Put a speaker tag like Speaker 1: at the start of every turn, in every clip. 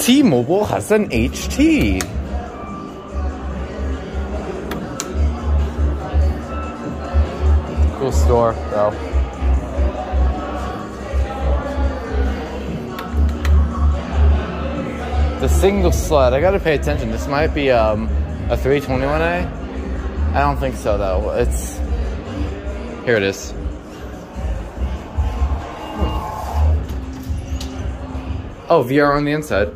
Speaker 1: T-Mobile has an HT. Cool store, though. The single sled, I gotta pay attention. This might be a 321A. I don't think so, though. It's... Here it is. Oh, VR on the inside.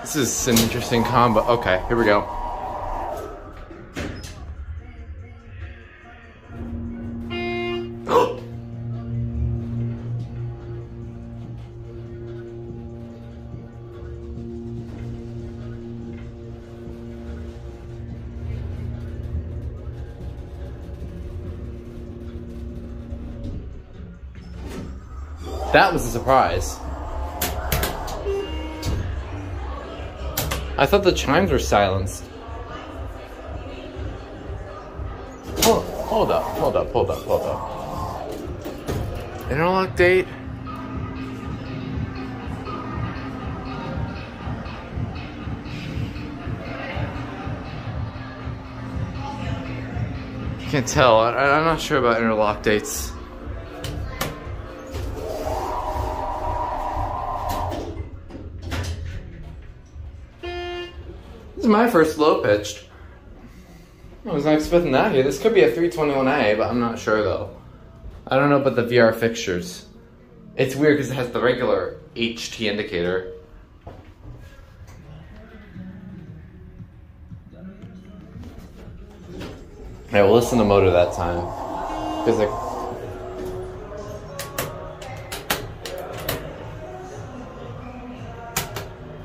Speaker 1: This is an interesting combo. Okay, here we go. That was a surprise. I thought the chimes were silenced. Hold up. Interlock date. Can't tell. I'm not sure about interlock dates. This is my first low pitched. I was not expecting that here. This could be a 321A, but I'm not sure though. I don't know about the VR fixtures. It's weird because it has the regular HT indicator. Yeah, we'll listen to motor that time. Because like,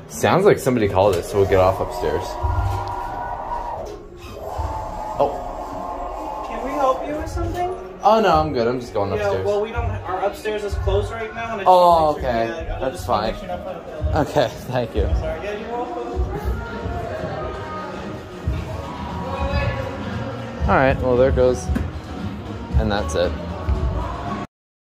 Speaker 1: sounds like somebody called it, so we'll get off upstairs. Oh.
Speaker 2: Can we help you with something?
Speaker 1: Oh no, I'm good. I'm just going upstairs.
Speaker 2: Yeah, well, we don't. Our upstairs is closed right now. And
Speaker 1: oh, okay. That's fine. Okay, thank you.
Speaker 2: Sorry. Yeah, you're welcome.
Speaker 1: All right. Well, there goes, and that's it.